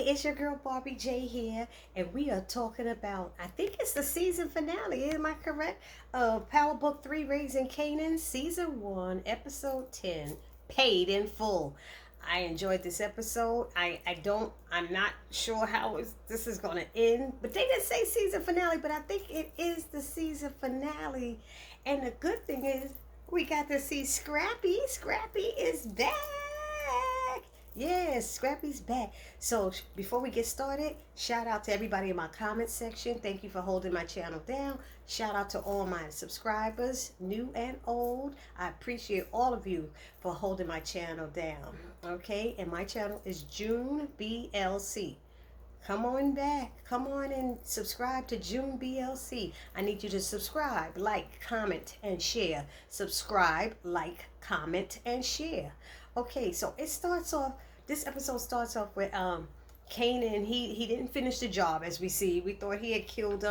it's your girl Barbie J here, and we are talking about, I think it's the season finale, am I correct? Powerbook 3 Raising Kanan, Season 1, Episode 10, Paid in Full. I enjoyed this episode. I'm not sure how this is going to end, but they didn't say season finale, but I think it is the season finale. And the good thing is, we got to see Scrappy. Scrappy is back. Yes, Scrappy's back. So before we get started, shout out to everybody in my comment section. Thank you for holding my channel down. Shout out to all my subscribers, new and old. I appreciate all of you for holding my channel down. Okay, and my channel is June BLC. Come on back. Come on and subscribe to June BLC. I need you to subscribe, like, comment, and share. Subscribe, like, comment, and share. Okay, so it starts off, this episode starts off with Kanan. He didn't finish the job, as we see. We thought he had killed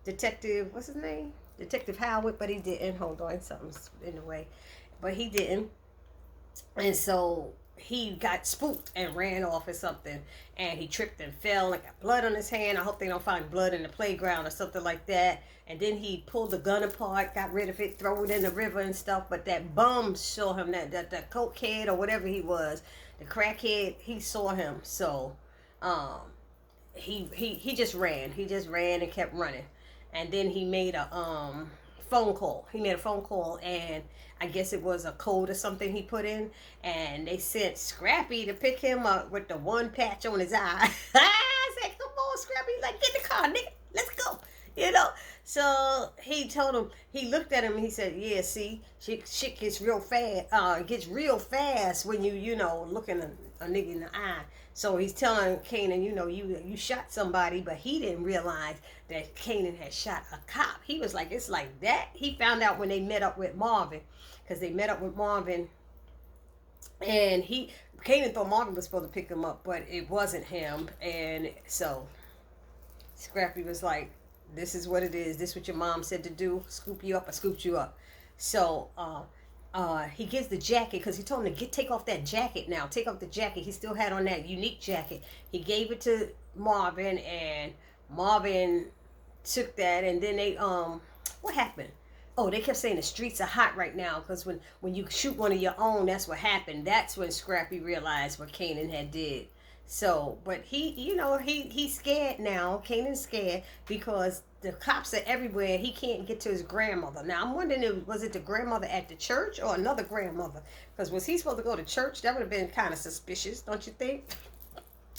Detective, what's his name? Detective Howard, but he didn't. Hold on, something's in the way. But he didn't. And so he got spooked and ran off or something, and he tripped and fell and got blood on his hand. I hope they don't find blood in the playground or something like that. And then he pulled the gun apart, got rid of it, throw it in the river and stuff. But that bum saw him, that cokehead or whatever he was, the crackhead, he saw him. So he just ran. He just ran and kept running. And then he made a phone call. He made a phone call, and I guess it was a code or something he put in, and they sent Scrappy to pick him up with the one patch on his eye. I said, come on, Scrappy. He's like, get the car, nigga. Let's go. You know? So he told him, he looked at him and he said, yeah, see, shit gets real fast. It gets real fast when you looking a nigga in the eye. So he's telling Kanan, you shot somebody, but he didn't realize that Kanan had shot a cop. He was like, it's like that. He found out when they met up with Marvin, because they met up with Marvin, and Kanan thought Marvin was supposed to pick him up, but it wasn't him. And so Scrappy was like, this is what it is. This is what your mom said to do. Scoop you up, I scooped you up. So he gives the jacket, because he told him to take off that jacket now. Take off the jacket. He still had on that unique jacket. He gave it to Marvin, and Marvin took that, and then they, what happened? Oh, they kept saying the streets are hot right now, because when you shoot one of your own, that's what happened. That's when Scrappy realized what Kanan had did. So, but he's scared now. Kanan's scared because the cops are everywhere. He can't get to his grandmother. Now, I'm wondering, was it the grandmother at the church or another grandmother? Because was he supposed to go to church? That would have been kind of suspicious, don't you think?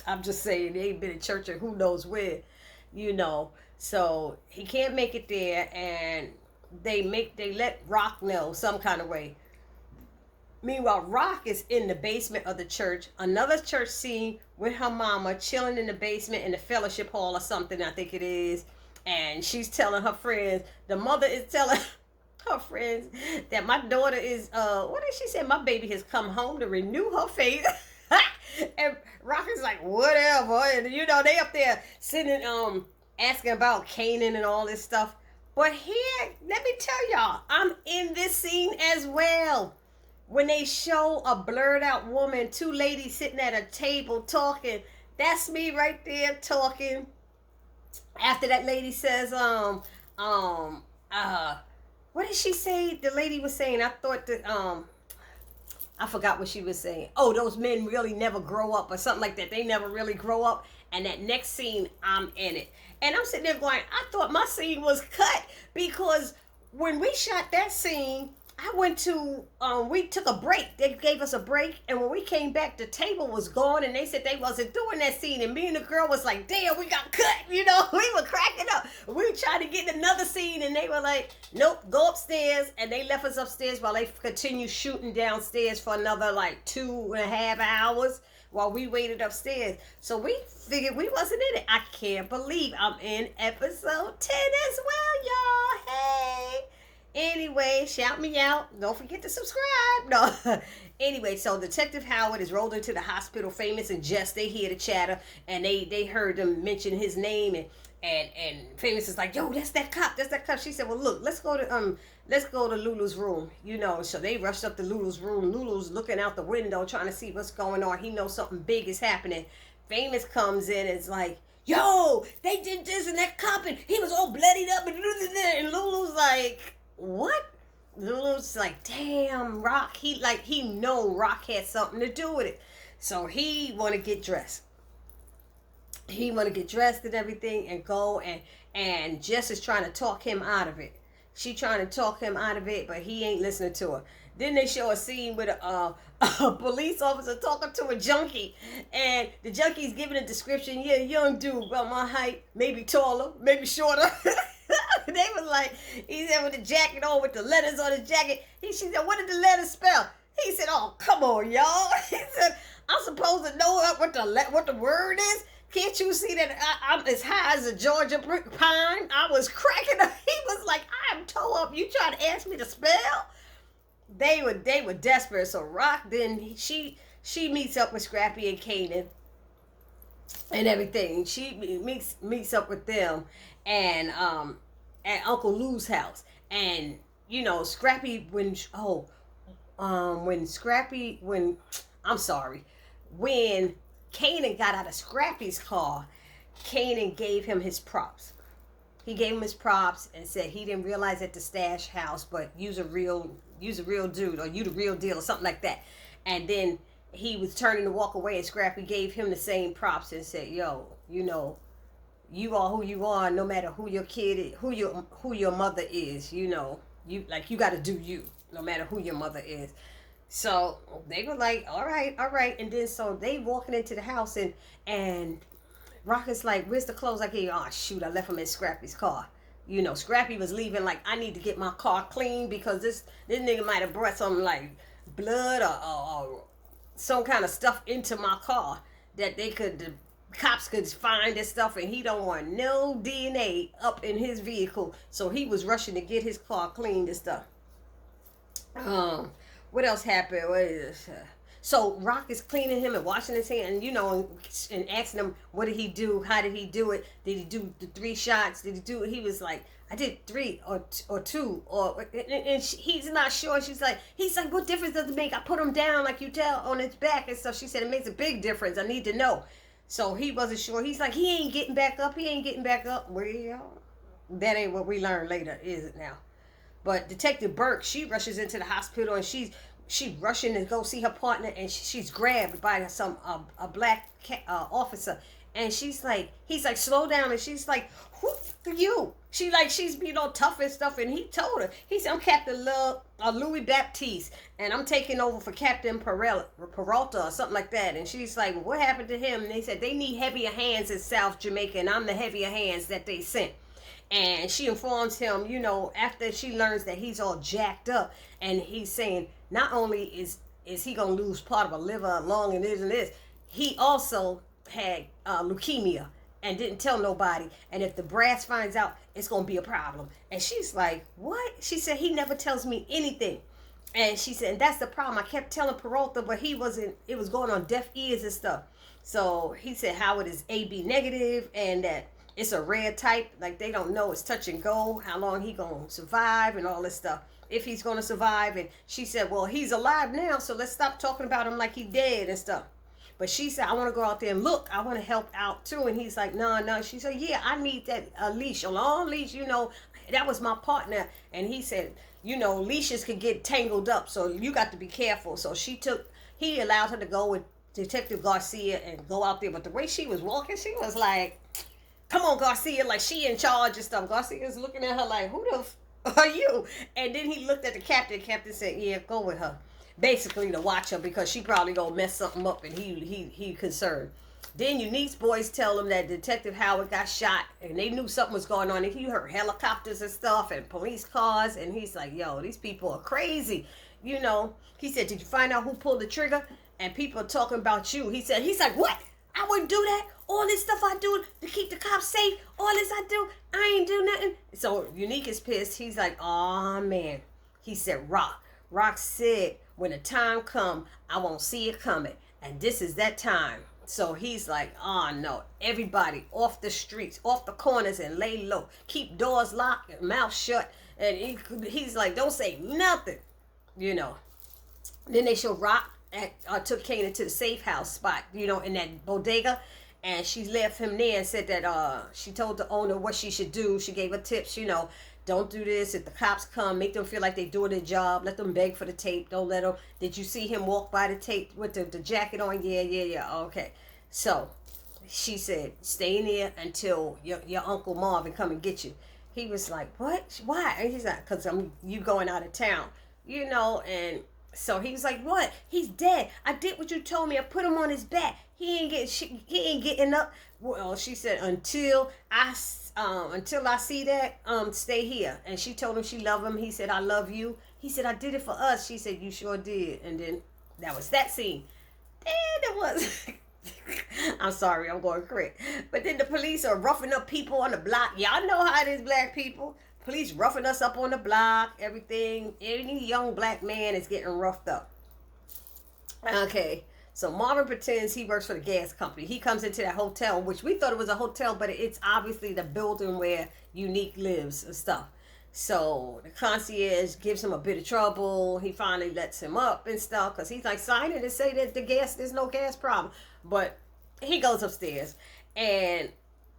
I'm just saying, they ain't been in church or who knows where, So, he can't make it there, and they let Rock know some kind of way. Meanwhile, Rock is in the basement of the church. Another church scene with her mama chilling in the basement in the fellowship hall or something, I think it is. And she's telling her friends, the mother is telling her friends that my daughter is, what did she say? My baby has come home to renew her faith. And Rock is like, whatever. And they up there sitting, asking about Kanan and all this stuff. But here, let me tell y'all, I'm in this scene as well. When they show a blurred out woman, two ladies sitting at a table talking, that's me right there talking. After that lady says, what did she say? The lady was saying, I thought that, I forgot what she was saying. Oh, those men really never grow up or something like that. They never really grow up. And that next scene, I'm in it. And I'm sitting there going, I thought my scene was cut, because when we shot that scene, I went to, we took a break. They gave us a break. And when we came back, the table was gone. And they said they wasn't doing that scene. And me and the girl was like, damn, we got cut. We were cracking up. We were trying to get another scene. And they were like, nope, go upstairs. And they left us upstairs while they continued shooting downstairs for another 2.5 hours while we waited upstairs. So we figured we wasn't in it. I can't believe I'm in episode 10 as well, y'all. Hey. Anyway, shout me out. Don't forget to subscribe. No. Anyway, so Detective Howard is rolled into the hospital. Famous and Jess, they hear the chatter, and they heard them mention his name, and Famous is like, yo, that's that cop. That's that cop. She said, well, look, let's go to Lulu's room. So they rushed up to Lulu's room. Lulu's looking out the window trying to see what's going on. He knows something big is happening. Famous comes in and is like, yo, they did this and that cop and he was all bloodied up and Lulu's like, what? Lulu's like, damn, Rock. He know Rock had something to do with it. So he want to get dressed. He want to get dressed and everything and go, and Jess is trying to talk him out of it. She trying to talk him out of it, but he ain't listening to her. Then they show a scene with a police officer talking to a junkie, and the junkie's giving a description. Yeah, young dude about my height, maybe taller, maybe shorter. They was like, he said with the jacket on, with the letters on his jacket. She said, what did the letters spell? He said, oh, come on, y'all. He said, I'm supposed to know what the word is. Can't you see that I'm as high as a Georgia pine? I was cracking up. He was like, I'm toe up. You trying to ask me to spell? They were desperate. So Rock then she meets up with Scrappy and Kanan and everything. She meets up with them and at Uncle Lou's house. And you know, Scrappy when Kanan got out of Scrappy's car, Kanan gave him his props. He gave him his props and said he didn't realize at the stash house, but use a real dude, or you the real deal, or something like that. And then he was turning to walk away, and Scrappy gave him the same props and said, yo, you know, you are who you are, no matter who your kid is, who your mother is, you know, you got to do you, no matter who your mother is. So they were like, all right. And then so they walking into the house and Rock is like, where's the clothes I gave you? Oh, shoot, I left them in Scrappy's car. You know, Scrappy was leaving like, I need to get my car clean because this nigga might have brought some like blood or some kind of stuff into my car that the cops could find and stuff, and he don't want no DNA up in his vehicle. So he was rushing to get his car cleaned and stuff. What else happened? What is this? So Rock is cleaning him and washing his hand, and you know, and asking him, what did he do? How did he do it? Did he do the 3 shots? Did he do it? He was like, I did 3 or 2 and he's not sure. He's like, what difference does it make? I put him down like you tell on his back and stuff. She said it makes a big difference. I need to know. So he wasn't sure. He's like, he ain't getting back up. Well, that ain't what we learned later, is it now? But Detective Burke, she rushes into the hospital and she's rushing to go see her partner, and she's grabbed by a black officer, and he's like, slow down, and she's like, who are you? She's being all tough and stuff, and he told her, he said, I'm Captain Louis Baptiste, and I'm taking over for Captain Peralta or something like that. And she's like, well, what happened to him? And they said they need heavier hands in South Jamaica, and I'm the heavier hands that they sent. And she informs him, you know, after she learns that he's all jacked up, and he's saying not only is he gonna lose part of a liver, lung, and this, he also had leukemia and didn't tell nobody. And if the brass finds out, it's gonna be a problem. And she's like, what? She said, he never tells me anything. And she said, and that's the problem. I kept telling Peralta, but it was going on deaf ears and stuff. So he said Howard is AB negative, and that it's a rare type, like they don't know, it's touch and go, how long he gonna survive and all this stuff, if he's gonna survive. And she said, well, he's alive now, so let's stop talking about him like he dead and stuff. But she said, I want to go out there and look, I want to help out too. And he's like, no. She said, yeah, I need that leash, a long leash, you know, that was my partner. And he said, you know, leashes could get tangled up, so you got to be careful. So he allowed her to go with Detective Garcia and go out there. But the way she was walking, she was like, come on, Garcia, like she in charge and stuff. Garcia's looking at her like, who the f are you? And then he looked at the captain. The captain said, yeah, go with her. Basically to watch her, because she probably gonna mess something up, and he concerned. Then Unique's boys tell him that Detective Howard got shot, and they knew something was going on. And he heard helicopters and stuff and police cars, and he's like, yo, these people are crazy. You know, he said, did you find out who pulled the trigger? And people are talking about you. He's like, what? I wouldn't do that. All this stuff I do to keep the cops safe, all this I do, I ain't do nothing. So Unique is pissed. He's like, oh man. He said, Rock said, when the time come, I won't see it coming. And this is that time. So he's like, oh no, everybody off the streets, off the corners, and lay low. Keep doors locked and mouth shut. And he's like, don't say nothing, you know. Then they show Rock took Kanan to the safe house spot, you know, in that bodega. and she left him there and said that she told the owner what she should do. She gave her tips, don't do this. If the cops come, make them feel like they're doing their job. Let them beg for the tape. Don't let them. Did you see him walk by the tape with the jacket on? Yeah. Okay. So she said, stay in there until your Uncle Marvin come and get you. He was like, what? Why? And he's like, because you going out of town, and so he was like, what? He's dead. I did what you told me. I put him on his back. He ain't getting up. Well, she said, until I see that, stay here. And she told him she loved him. He said, I love you. He said, I did it for us. She said, you sure did. And then that was that scene. Then it was. I'm sorry, I'm going crazy. But then the police are roughing up people on the block. Y'all know how it is, black people. Police roughing us up on the block. Everything. Any young black man is getting roughed up. Okay. So Marvin pretends he works for the gas company. He comes into that hotel, which we thought it was a hotel, but it's obviously the building where Unique lives and stuff. So the concierge gives him a bit of trouble. He finally lets him up and stuff because he's like signing to say that there's no gas problem. But he goes upstairs and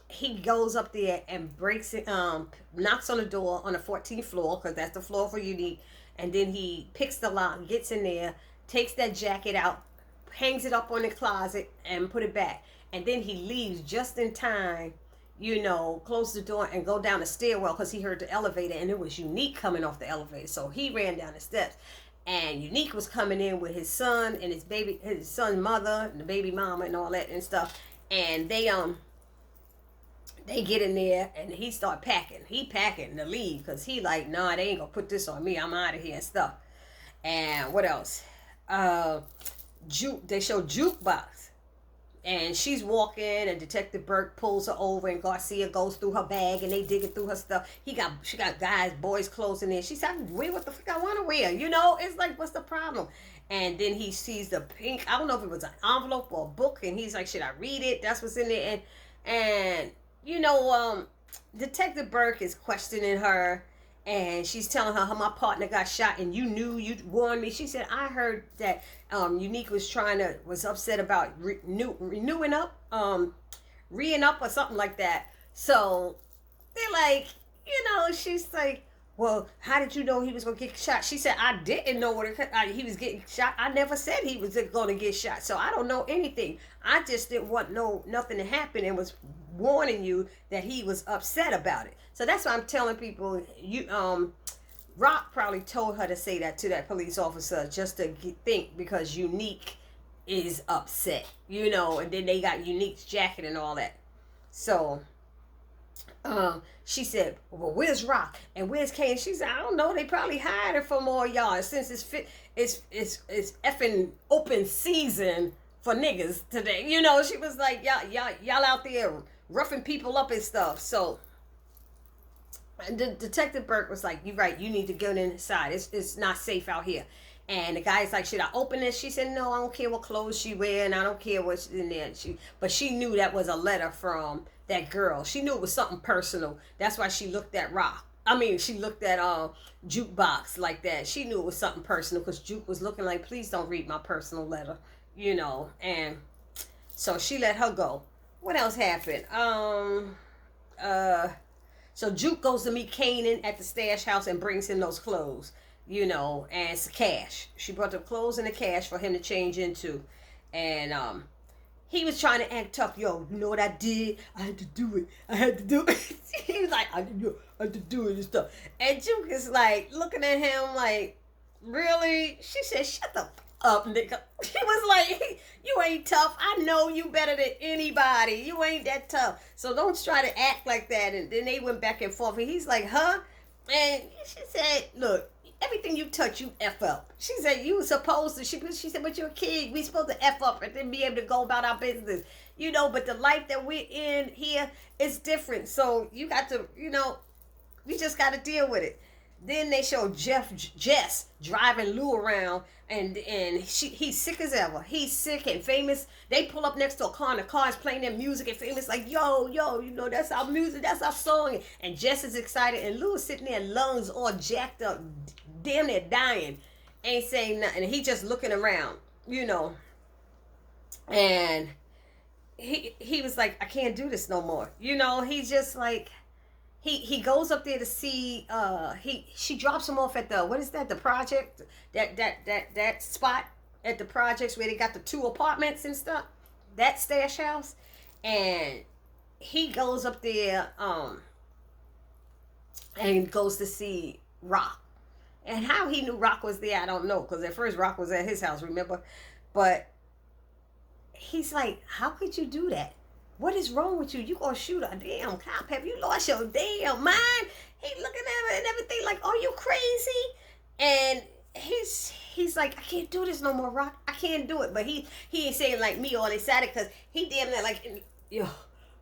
he goes up there and breaks it, knocks on the door on the 14th floor because that's the floor for Unique. And then he picks the lock, gets in there, takes that jacket out, hangs it up on the closet and put it back. And then he leaves just in time, close the door and go down the stairwell because he heard the elevator and it was Unique coming off the elevator. So he ran down the steps and Unique was coming in with his son and his son's mother and the baby mama and all that and stuff. And they get in there and he start packing. He packing to leave because he like, nah, they ain't gonna put this on me. I'm out of here and stuff. And what else? They show Jukebox. And she's walking and Detective Burke pulls her over and Garcia goes through her bag and they digging through her stuff. She got boys clothes in there. She said, I can wear what the fuck I want to wear. It's like, what's the problem? And then he sees the pink, I don't know if it was an envelope or a book, and he's like, should I read it? That's what's in there. And Detective Burke is questioning her. And she's telling her how my partner got shot and you warned me. She said, I heard that Unique was upset about renewing up, re-ing up or something like that. So they're like, she's like, well, how did you know he was going to get shot? She said, I didn't know he was getting shot. I never said he was going to get shot. So I don't know anything. I just didn't want nothing to happen and was warning you that he was upset about it. So that's why I'm telling people, Rock probably told her to say that to that police officer just to think because Unique is upset, and then they got Unique's jacket and all that. So she said, well, where's Rock and where's Kanan? She said, I don't know. They probably hired her for more y'all since it's effing open season for niggas today. She was like, y'all out there roughing people up and stuff. So the Detective Burke was like, you're right, you need to go inside. It's not safe out here. And the guy's like, should I open this? She said, no, I don't care what clothes she wear and I don't care what's in there. But she knew that was a letter from that girl. She knew it was something personal. That's why she looked at she looked at Jukebox like that. She knew it was something personal because Juke was looking like, please don't read my personal letter, And so she let her go. What else happened? So Juke goes to meet Kanan at the stash house and brings him those clothes, and it's cash. She brought the clothes and the cash for him to change into. And he was trying to act tough. Yo, you know what I did? I had to do it. He was like, I had to do it and stuff. And Juke is like looking at him like, really? She said, shut the fuck up, nigga. He was like, you ain't tough. I know you better than anybody. You ain't that tough. So don't try to act like that. And then they went back and forth. And he's like, huh? And she said, look, everything you touch, you F up. She said, you were supposed to. She said, but you're a kid. We supposed to F up and then be able to go about our business. But the life that we're in here is different. So you got to, we just got to deal with it. Then they show Jess driving Lou around, and he's sick as ever. He's sick and Famous. They pull up next to a car, and the car is playing their music, and Famous like, yo, that's our music, that's our song. And Jess is excited, and Lou is sitting there, lungs all jacked up, damn near dying, ain't saying nothing. He just looking around, And he was like, I can't do this no more. You know, he's just like, he goes up there to see, she drops him off at the, what is that, the project, that spot at the projects where they got the two apartments and stuff, that stash house. And he goes up there, and goes to see Rock. And how he knew Rock was there, I don't know, because at first Rock was at his house, remember? But he's like, how could you do that? What is wrong with you? You gonna shoot a damn cop? Have you lost your damn mind? He looking at her and everything like, are you crazy? And he's like, I can't do this no more, Rock. I can't do it. But he ain't saying like me all excited, because he damn near like, yo,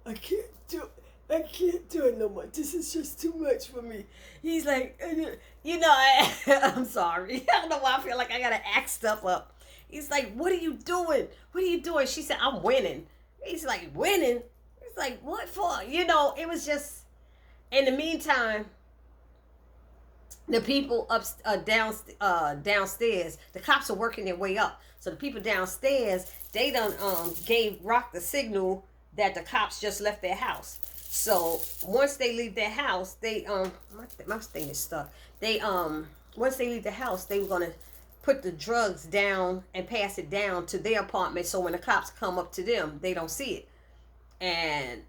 I can't do it. I can't do it no more. This is just too much for me. He's like, you know, I'm sorry. I don't know why I feel like I gotta act stuff up. He's like, what are you doing? What are you doing? She said, I'm winning. He's like, winning? He's like, what for? You know, it was just, in the meantime, the people downstairs, the cops are working their way up. So the people downstairs, they done gave Rock the signal that the cops just left their house. So once they leave their house, they my thing is stuck. They once they leave the house, they were gonna put the drugs down and pass it down to their apartment, so when the cops come up to them, they don't see it. And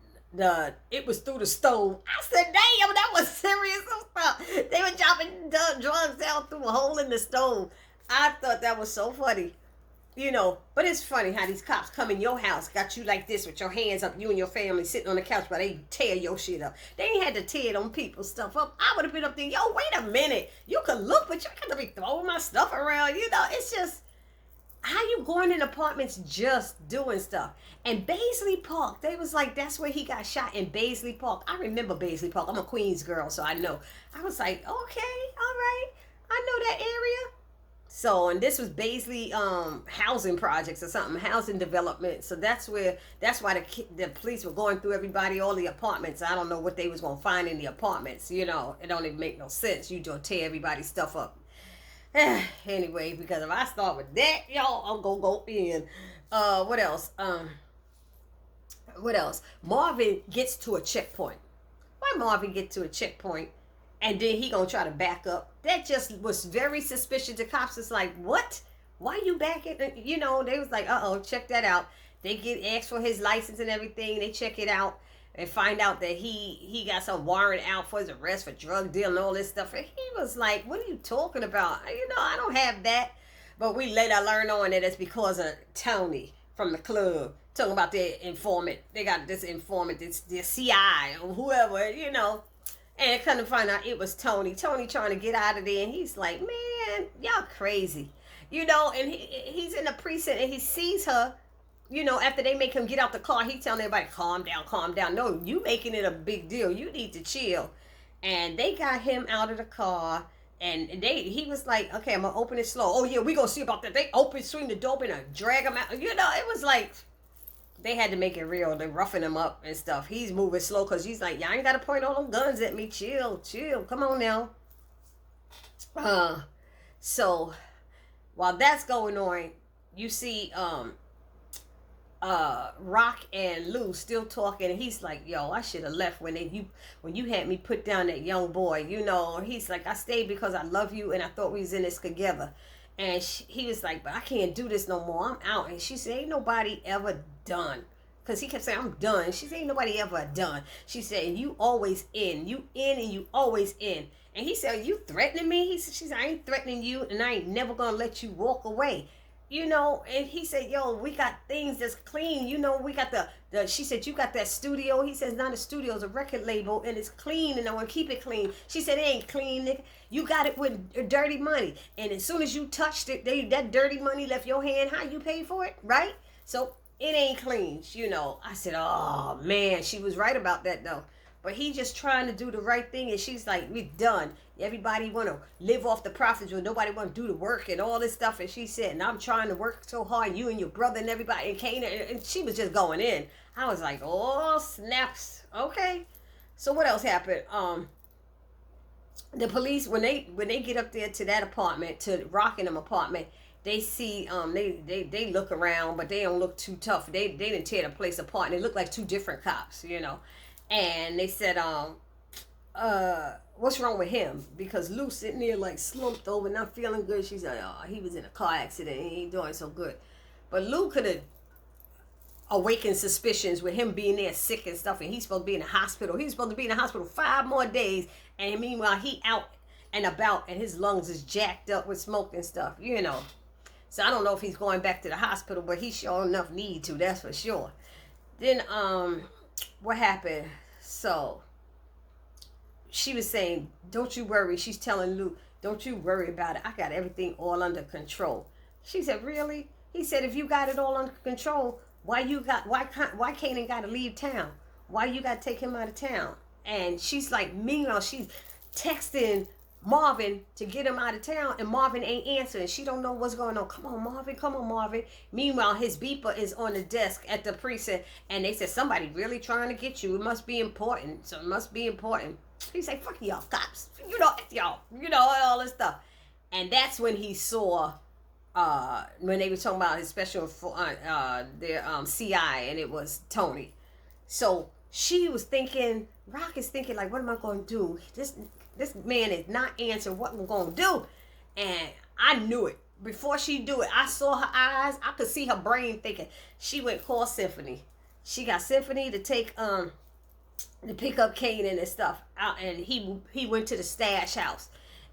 it was through the stove. I said, damn, that was serious stuff. They were dropping drugs down through a hole in the stove. I thought that was so funny. You know, but it's funny how these cops come in your house, got you like this with your hands up, you and your family sitting on the couch, but they tear your shit up. They ain't had to tear them people's stuff up. I would have been up there, yo, wait a minute. You can look, but you got to be throwing my stuff around. You know, it's just, how you going in apartments just doing stuff? And Baisley Park, they was like, that's where he got shot, in Baisley Park. I remember Baisley Park. I'm a Queens girl, so I know. I was like, okay, all right. I know that area. So, and this was Baisley housing projects or something, housing development. So that's why the police were going through everybody, all the apartments. I don't know what they was going to find in the apartments. You know, it don't even make no sense. You just tear everybody's stuff up. Anyway, because if I start with that, y'all, I'm going to go in. What else? What else? Marvin gets to a checkpoint. Why Marvin get to a checkpoint? And then he gonna try to back up. That just was very suspicious. The cops was like, what? Why you backing? You know, they was like, check that out. They get asked for his license and everything. They check it out and find out that he got some warrant out for his arrest for drug deal and all this stuff. And he was like, what are you talking about? You know, I don't have that. But we later learned on that it's because of Tony from the club. Talking about their informant. They got this informant, this CI or whoever, you know. And come to find out it was Tony. Tony trying to get out of there. And he's like, man, y'all crazy. You know, and he's in the precinct and he sees her, you know, after they make him get out the car. He telling everybody, calm down, calm down. No, you making it a big deal. You need to chill. And they got him out of the car. And he was like, okay, I'm going to open it slow. Oh, yeah, we going to see about that. They swing the door open and drag him out. You know, it was like, they had to make it real. They roughing him up and stuff. He's moving slow because he's like, y'all ain't got to point all them guns at me. Chill. Come on now. So while that's going on, you see Rock and Lou still talking, and he's like, yo, I should have left when you had me put down that young boy. You know, he's like, I stayed because I love you and I thought we was in this together. And he was like, but I can't do this no more. I'm out. And she said, ain't nobody ever done. Because he kept saying, I'm done. She said, ain't nobody ever done. She said, you always in. You in and you always in. And he said, you threatening me? She said, I ain't threatening you and I ain't never going to let you walk away. You know, and he said, yo, we got things that's clean. You know, we got she said, you got that studio. He says, not a studio, it's a record label, and it's clean, and I want to keep it clean. She said, it ain't clean, nigga. You got it with dirty money. And as soon as you touched it, that dirty money left your hand. How you pay for it, right? So it ain't clean, you know. I said, oh, man, she was right about that, though. But he just trying to do the right thing, and she's like, we done. Everybody want to live off the profits, but nobody want to do the work and all this stuff. And she said, and I'm trying to work so hard, you and your brother and everybody, and Kanan, and she was just going in. I was like, oh, snaps. Okay. So what else happened? the police, when they get up there to that apartment, to Rockingham apartment, they see they look around, but they don't look too tough. They didn't tear the place apart. And they look like two different cops, you know. And they said, what's wrong with him? Because Lou's sitting there like slumped over, not feeling good. She's like, oh, he was in a car accident. He ain't doing so good. But Lou could have awakened suspicions with him being there sick and stuff, and he's supposed to be in the hospital. He's supposed to be in the hospital 5 more days, and meanwhile he out and about, and his lungs is jacked up with smoke and stuff, you know. So I don't know if he's going back to the hospital, but he sure enough need to, that's for sure. Then what happened? So she was saying, don't you worry. She's telling Lou, don't you worry about it. I got everything all under control. She said, really? He said, if you got it all under control, why Kanan got to leave town? Why you got to take him out of town? And she's like, meanwhile, she's texting Marvin to get him out of town, and Marvin ain't answering. She don't know what's going on. Come on, Marvin. Come on, Marvin. Meanwhile, his beeper is on the desk at the precinct, and they said, somebody really trying to get you. It must be important. So it must be important. He said, fuck y'all cops. You know, y'all. You know, all this stuff. And that's when he saw, when they were talking about his special, their CI, and it was Tony. So she was thinking, Rock is thinking, like, what am I going to do? This man is not answering what I'm going to do. And I knew it. Before she do it, I saw her eyes. I could see her brain thinking. She went call Symphony. She got Symphony to take, to pick up Kanan and stuff out. And he went to the stash house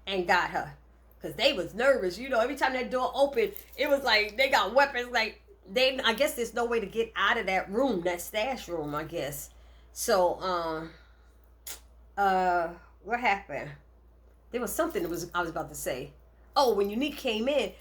and got her. Because they was nervous. You know, every time that door opened, it was like they got weapons. Like, I guess there's no way to get out of that room, that stash room, I guess. So, what happened? There was something I was about to say. Oh, when Unique came in,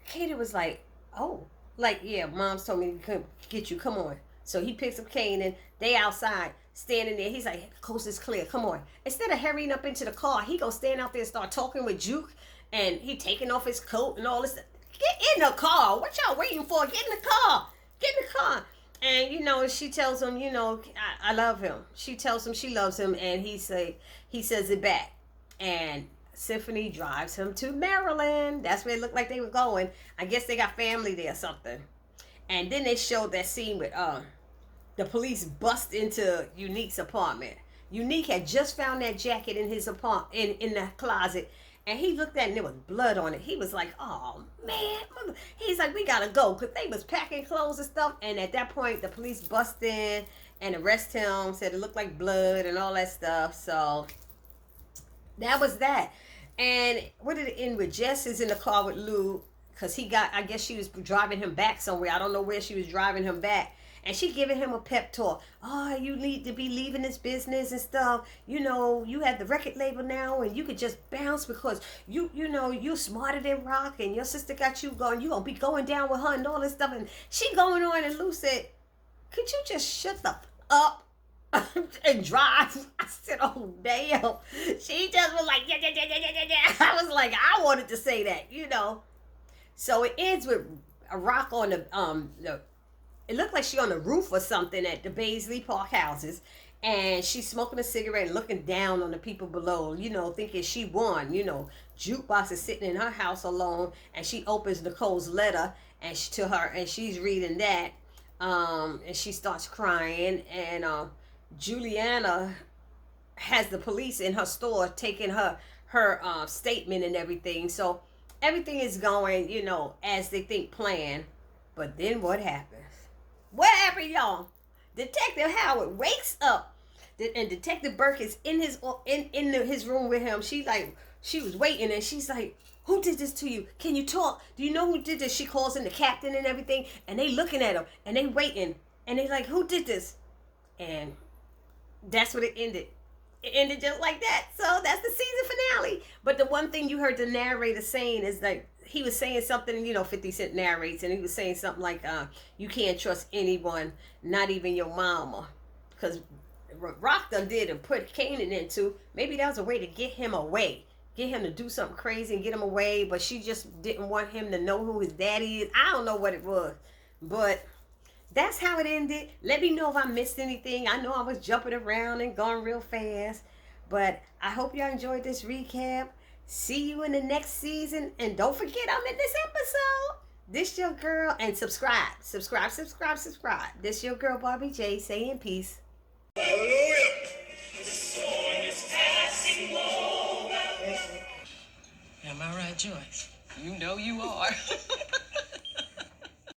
Kanan was like, oh, like, yeah, Mom's told me to come get you. Come on. So he picks up Kanan. They outside, standing there. He's like, coast is clear. Come on. Instead of hurrying up into the car, he gonna stand out there and start talking with Juke, and he taking off his coat and all this stuff. Get in the car. What y'all waiting for? Get in the car. Get in the car. And, you know, she tells him, you know, I love him. She tells him she loves him, and he says it back. And Symphony drives him to Maryland. That's where it looked like they were going. I guess they got family there or something. And then they showed that scene with the police bust into Unique's apartment. Unique had just found that jacket in his apartment, in the closet. And he looked at it and there was blood on it. He was like, oh, man. He's like, we got to go. Because they was packing clothes and stuff. And at that point, the police bust in and arrest him. Said it looked like blood and all that stuff. So that was that. And what did it end with? Jess is in the car with Lou. Because I guess she was driving him back somewhere. I don't know where she was driving him back. And she giving him a pep talk. Oh, you need to be leaving this business and stuff. You know, you have the record label now and you could just bounce because you know, you're smarter than Rock and your sister got you going. You gonna be going down with her and all this stuff. And she going on, and Lou said, could you just shut the up and drive? I said, oh, damn. She just was like, yeah. I was like, I wanted to say that, you know. So it ends with a Rock on the it looked like she on the roof or something at the Baisley Park houses, and she's smoking a cigarette and looking down on the people below, you know, thinking she won. You know, Jukebox is sitting in her house alone, and she opens Nicole's letter and to her, and she's reading that, and she starts crying, and Juliana has the police in her store taking her statement and everything. So everything is going, you know, as they think planned. But then what happens? What happened, y'all? Detective Howard wakes up, and Detective Burke is in his room with him. She was waiting, and she's like, who did this to you? Can you talk? Do you know who did this? She calls in the captain and everything, and they looking at him, and they waiting, and they like, who did this? And that's what it ended. It ended just like that. So that's the season finale. But the one thing you heard the narrator saying is like, he was saying something, you know, 50 Cent narrates, and he was saying something like, you can't trust anyone, not even your mama. Because Rock done did and put Kanan into, maybe that was a way to get him away. Get him to do something crazy and get him away, but she just didn't want him to know who his daddy is. I don't know what it was. But that's how it ended. Let me know if I missed anything. I know I was jumping around and going real fast. But I hope y'all enjoyed this recap. See you in the next season. And don't forget, I'm in this episode. This your girl. And subscribe. This your girl, Barbie J, saying peace. Hallelujah. The storm is passing over. Am I right, Joyce? You know you are.